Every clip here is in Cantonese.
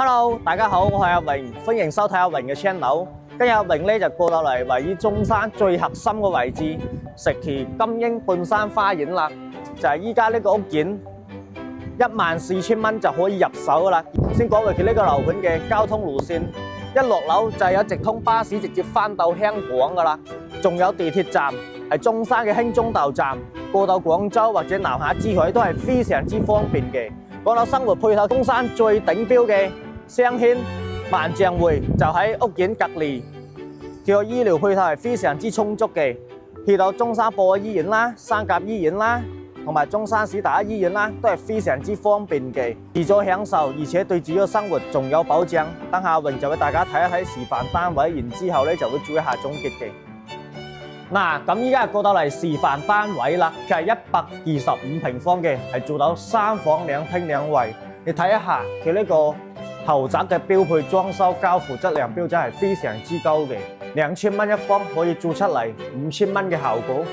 Hello，大家好，我係阿榮，歡迎收睇阿榮嘅 channel。今日阿榮咧就過到嚟位於中山最核心嘅位置，石田金英半山花園啦。就係依家呢個屋苑，14,000蚊就可以入手噶啦。先講回佢呢個樓盤嘅交通路線，一落樓就係有直通巴士直接翻到香港噶啦，仲有地鐵站係中山嘅興中道站，過到廣州或者南下珠海都係非常之方便嘅。講到生活配套，中山最頂標嘅雙軒萬象匯就喺屋苑隔離，佢個醫療配套係非常之充足嘅。去到中山博愛醫院啦、三甲醫院啦，同埋中山市第一醫院啦，都係非常之方便嘅，住咗享受，而且對自己嘅生活仲有保障。等下榮就俾大家睇一睇示範單位，然之後咧就會做一下總結嘅。嗱，咁依家過到嚟示範單位啦，佢係125平方嘅，係做到3房2廳2衛。你睇一下佢呢個豪宅嘅標配裝修交付質量標準係非常之高嘅，2000蚊一方可以做出嚟5000蚊嘅效果，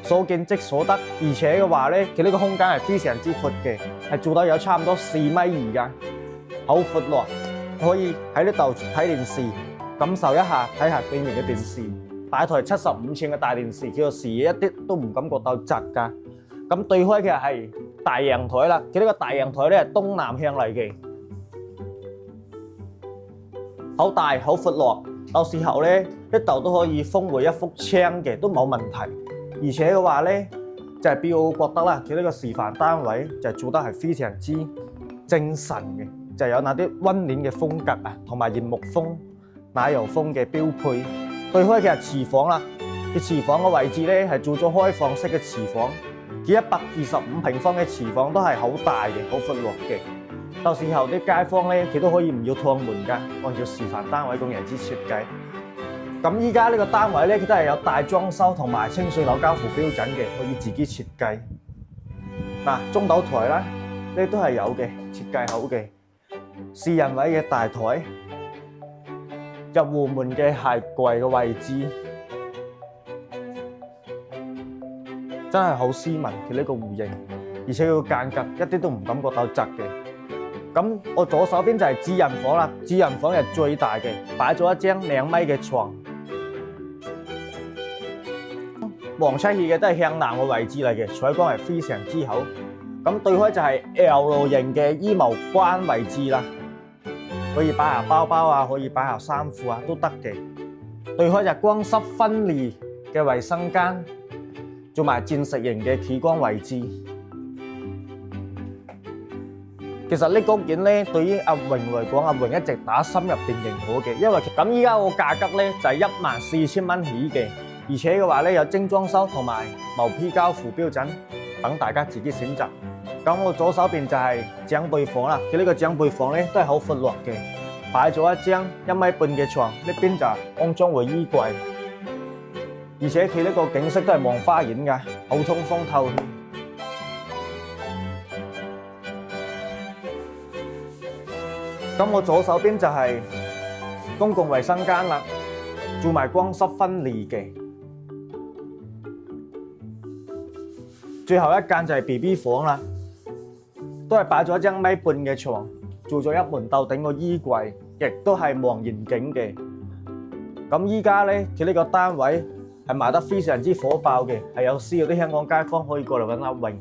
所見即所得。而且嘅話咧，佢呢個空間係非常之闊嘅，係做到有差唔多4.2米㗎，好闊咯，可以喺呢度睇電視，感受一下睇下對面嘅電視。大台75寸嘅大電視，佢個視野一啲都唔感覺到窄㗎。咁對開嘅係大陽台啦，佢呢個大陽台咧係東南向嚟嘅，好大好闊落。到時候咧呢度都可以封回一幅窗嘅，都冇問題。而且嘅話咧就係俾我覺得啦，佢呢個示範單位就係做得係非常之精神嘅，就有那啲溫暖嘅風格啊，同埋原木風、奶油風嘅標配。對開嘅係廚房啦，佢廚房嘅位置咧係做咗開放式嘅廚房，佢125平方嘅廚房都係好大嘅，好闊落嘅。到時候啲街坊咧，佢都可以唔要趟門㗎，按照示範單位咁樣之設計。咁依家呢個單位咧，佢都係有大裝修同埋清水樓交付標準嘅，可以自己設計。嗱，中島台啦，呢都係有嘅，設計好嘅。4人位嘅大台。入戶門嘅鞋櫃嘅位置真係好斯文，佢呢個戶型，而且佢個間隔一啲都唔感覺到窄嘅。咁我左手邊就係主人房啦，主人房係最大嘅，擺咗一張2米嘅床，望出去嘅都係向南嘅位置嚟嘅，採光係非常之好。咁對開就係 L 型嘅衣帽關位置啦。可以擺下包包啊，可以擺下衫褲啊，都得嘅。對開就光濕分離嘅衛生間，做埋鑽石型嘅企光位置。其實呢個件咧，對於阿榮嚟講，阿榮一直打心入邊認可嘅，因為咁依家個價格咧就係14,000蚊起嘅，而且嘅話咧有精裝修同埋毛坯交付標準，等大家自己選擇。咁我左手邊就係長輩房啦，佢呢個長輩房咧都係好闊落嘅，擺咗一張1.5米嘅床，呢邊就安裝回衣櫃，而且佢呢個景色都係望花園㗎，好通風透氣。咁我左手邊就係公共衛生間啦，做埋光濕分離嘅。最後一間就係 BB 房啦。都係擺咗1.5米嘅床，做咗一門斗頂個衣櫃，亦都係望遠景嘅。咁依家咧，佢呢個單位係賣得非常之火爆嘅，係有需要啲香港街坊可以過嚟揾阿榮。